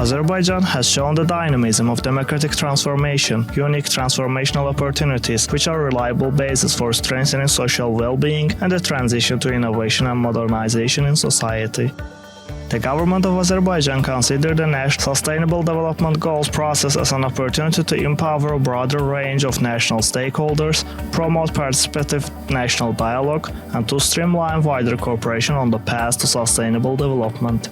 Azerbaijan has shown the dynamism of democratic transformation, unique transformational opportunities, which are reliable basis for strengthening social well-being and the transition to innovation and modernization in society. The government of Azerbaijan considered the National Sustainable Development Goals process as an opportunity to empower a broader range of national stakeholders, promote participative national dialogue, and to streamline wider cooperation on the path to sustainable development.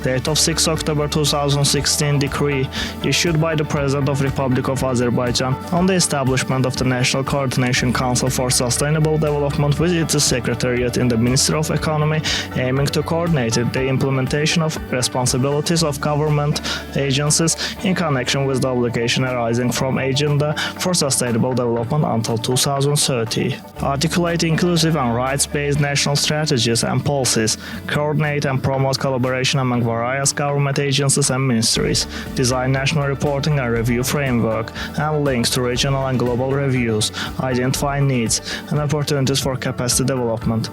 Date of 6 October 2016 decree issued by the President of Republic of Azerbaijan on the establishment of the National Coordination Council for Sustainable Development with its secretariat in the Ministry of Economy, aiming to coordinate the implementation of responsibilities of government agencies in connection with the obligation arising from Agenda for Sustainable Development until 2030. Articulate inclusive and rights-based national strategies and policies, coordinate and promote collaboration among various government agencies and ministries, design national reporting and review framework, and links to regional and global reviews, identify needs and opportunities for capacity development.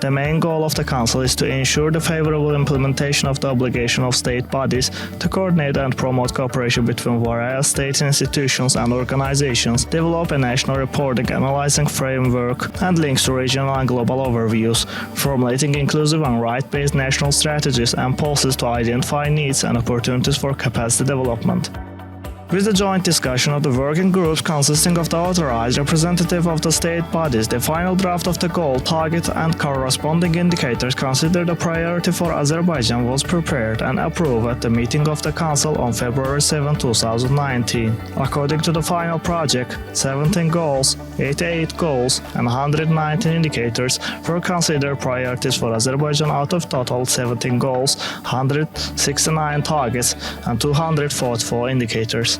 The main goal of the Council is to ensure the favorable implementation of the obligation of state bodies to coordinate and promote cooperation between various state institutions and organizations, develop a national reporting analyzing framework, and links to regional and global overviews, formulating inclusive and right-based national strategies and policies to identify needs and opportunities for capacity development. With the joint discussion of the working groups consisting of the authorized representative of the state bodies, the final draft of the goal, target and corresponding indicators considered a priority for Azerbaijan was prepared and approved at the meeting of the Council on February 7, 2019. According to the final project, 17 goals, 88 goals and 119 indicators were considered priorities for Azerbaijan out of total 17 goals, 169 targets and 244 indicators.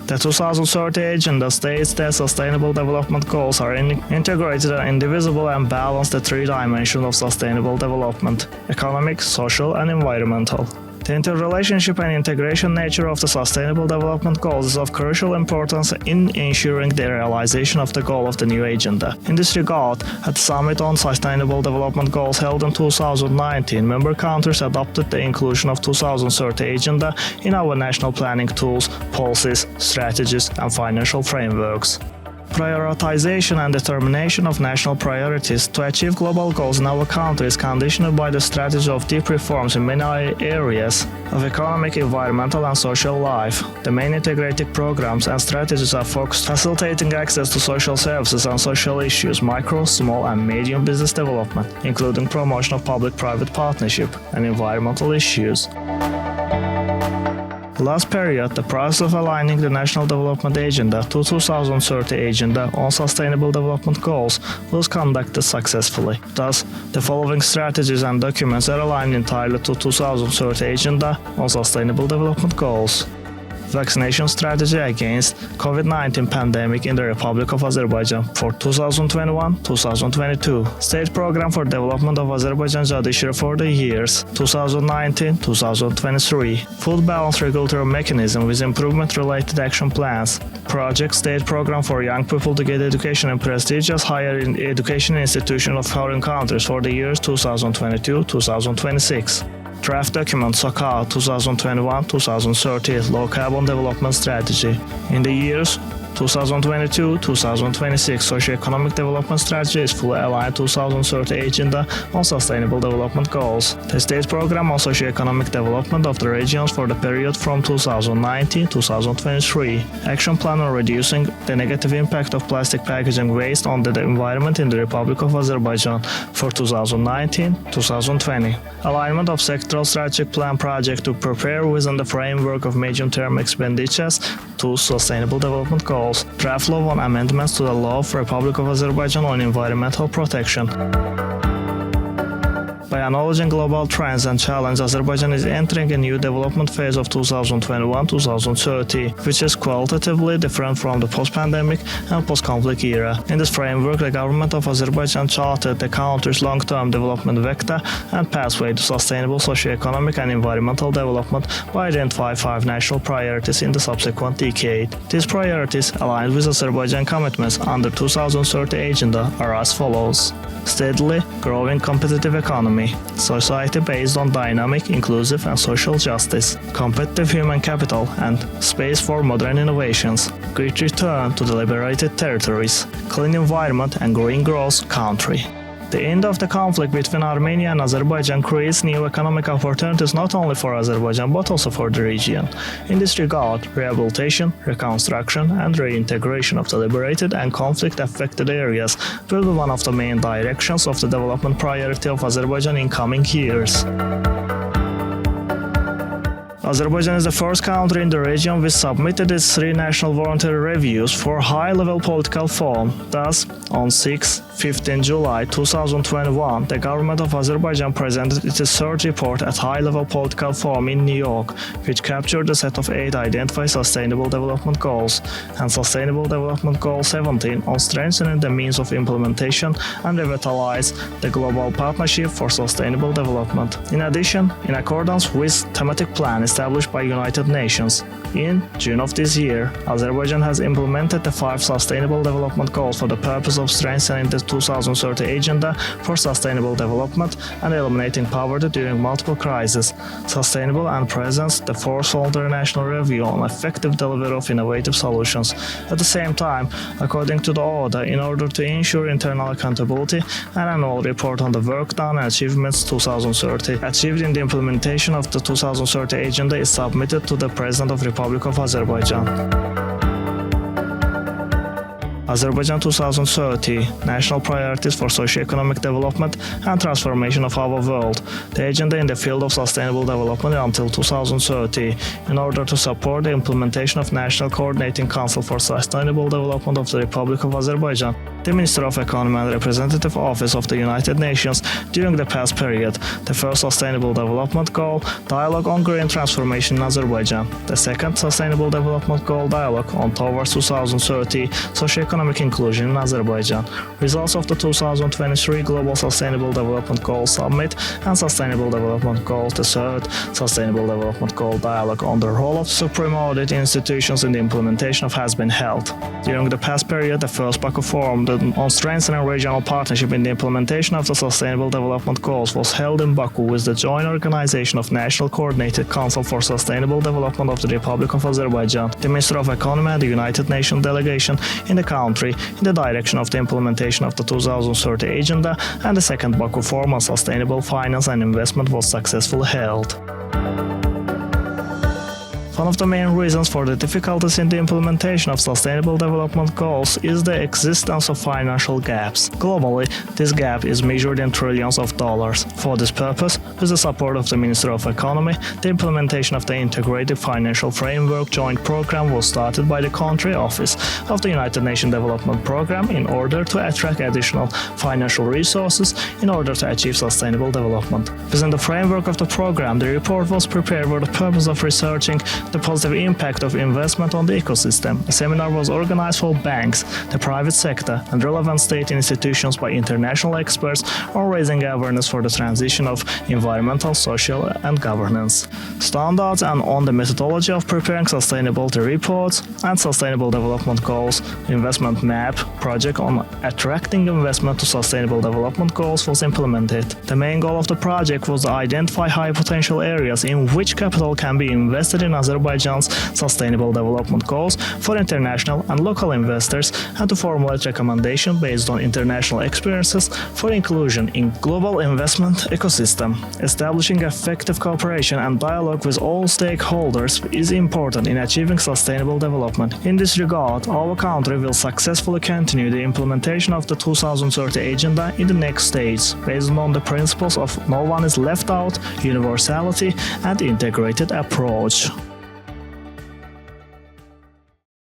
The 2030 Agenda states that Sustainable Development Goals are integrated and indivisible and balance the three dimensions of sustainable development: economic, social, and environmental. The interrelationship and integration nature of the Sustainable Development Goals is of crucial importance in ensuring the realization of the goal of the new agenda. In this regard, at the Summit on Sustainable Development Goals held in 2019, member countries adopted the inclusion of 2030 Agenda in our national planning tools, policies, strategies, and financial frameworks. Prioritization and determination of national priorities to achieve global goals in our country is conditioned by the strategy of deep reforms in many areas of economic, environmental, and social life. The main integrated programs and strategies are focused on facilitating access to social services and social issues, micro, small, and medium business development, including promotion of public-private partnership and environmental issues. Last period, the process of aligning the National Development Agenda to 2030 Agenda on Sustainable Development Goals was conducted successfully. Thus, the following strategies and documents are aligned entirely to 2030 Agenda on Sustainable Development Goals. Vaccination strategy against COVID-19 pandemic in the Republic of Azerbaijan for 2021-2022. State program for development of Azerbaijan judiciary for the years 2019-2023. Food balance regulatory mechanism with improvement-related action plans. Project state program for young people to get education in prestigious higher education institutions of foreign countries for the years 2022-2026. Draft document SOCA 2021-2030 Low Carbon Development Strategy. In the years 2022-2026 Socio-Economic Development Strategy is fully aligned to 2030 Agenda on Sustainable Development Goals. The State Program on Socio-Economic Development of the regions for the period from 2019-2023. Action Plan on reducing the negative impact of plastic packaging waste on the environment in the Republic of Azerbaijan for 2019-2020. Alignment of sectoral strategic plan project to prepare within the framework of medium-term expenditures to Sustainable Development Goals. Draft law on amendments to the law of Republic of Azerbaijan on environmental protection. By acknowledging global trends and challenges, Azerbaijan is entering a new development phase of 2021-2030, which is qualitatively different from the post-pandemic and post-conflict era. In this framework, the government of Azerbaijan charted the country's long-term development vector and pathway to sustainable socio-economic and environmental development by identifying 5 national priorities in the subsequent decade. These priorities, aligned with Azerbaijan commitments under 2030 Agenda, are as follows: steadily growing competitive economy, economy, society based on dynamic, inclusive and social justice, competitive human capital and space for modern innovations, great return to the liberated territories, clean environment and green growth country. The end of the conflict between Armenia and Azerbaijan creates new economic opportunities not only for Azerbaijan but also for the region. In this regard, rehabilitation, reconstruction and reintegration of the liberated and conflict-affected areas will be one of the main directions of the development priority of Azerbaijan in coming years. Azerbaijan is the first country in the region which submitted its 3 national voluntary reviews for high-level political forum. Thus, on 6-15 July 2021, the government of Azerbaijan presented its third report at high-level political forum in New York, which captured a set of 8 identified Sustainable Development Goals and Sustainable Development Goal 17 on strengthening the means of implementation and revitalize the global partnership for sustainable development. In addition, in accordance with thematic plan established by United Nations, in June of this year, Azerbaijan has implemented the 5 Sustainable Development Goals for the purpose of strengthening the 2030 Agenda for Sustainable Development and eliminating poverty during multiple crises. Sustainable and presents the 4th voluntary national review on effective delivery of innovative solutions. At the same time, according to the order, in order to ensure internal accountability, an annual report on the work done and achievements 2030 achieved in the implementation of the 2030 Agenda is submitted to the President of the Republic of Azerbaijan. Azerbaijan 2030 National Priorities for Socio-Economic Development and Transformation of Our World, the agenda in the field of sustainable development until 2030, in order to support the implementation of National Coordinating Council for Sustainable Development of the Republic of Azerbaijan. The Minister of Economy and Representative Office of the United Nations during the past period, the first Sustainable Development Goal, Dialogue on Green Transformation in Azerbaijan, the second Sustainable Development Goal, Dialogue on Towards 2030 Socio-Economic Inclusion in Azerbaijan, results of the 2023 Global Sustainable Development Goals Summit and Sustainable Development Goals, the third Sustainable Development Goal, Dialogue on the role of supreme audit institutions in the implementation of has been held. During the past period, the first Baku Forum on strengthening regional partnership in the implementation of the Sustainable Development Goals was held in Baku with the joint organization of National Coordinated Council for Sustainable Development of the Republic of Azerbaijan, the Minister of Economy and the United Nations delegation in the country in the direction of the implementation of the 2030 Agenda, and the second Baku Forum on Sustainable Finance and Investment was successfully held. One of the main reasons for the difficulties in the implementation of Sustainable Development Goals is the existence of financial gaps. Globally, this gap is measured in trillions of dollars. For this purpose, with the support of the Minister of Economy, the implementation of the Integrated Financial Framework Joint Program was started by the Country Office of the United Nations Development Program in order to attract additional financial resources in order to achieve sustainable development. Within the framework of the program, the report was prepared for the purpose of researching the positive impact of investment on the ecosystem. A seminar was organized for banks, the private sector, and relevant state institutions by international experts on raising awareness for the transition of environmental, social, and governance standards, and on the methodology of preparing sustainability reports and sustainable development goals. Investment map project on attracting investment to sustainable development goals was implemented. The main goal of the project was to identify high potential areas in which capital can be invested in Azerbaijan's sustainable development goals for international and local investors, and to formulate recommendations based on international experiences for inclusion in global investment ecosystem. Establishing effective cooperation and dialogue with all stakeholders is important in achieving sustainable development. In this regard, our country will successfully continue the implementation of the 2030 Agenda in the next stage, based on the principles of no one is left out, universality, and integrated approach.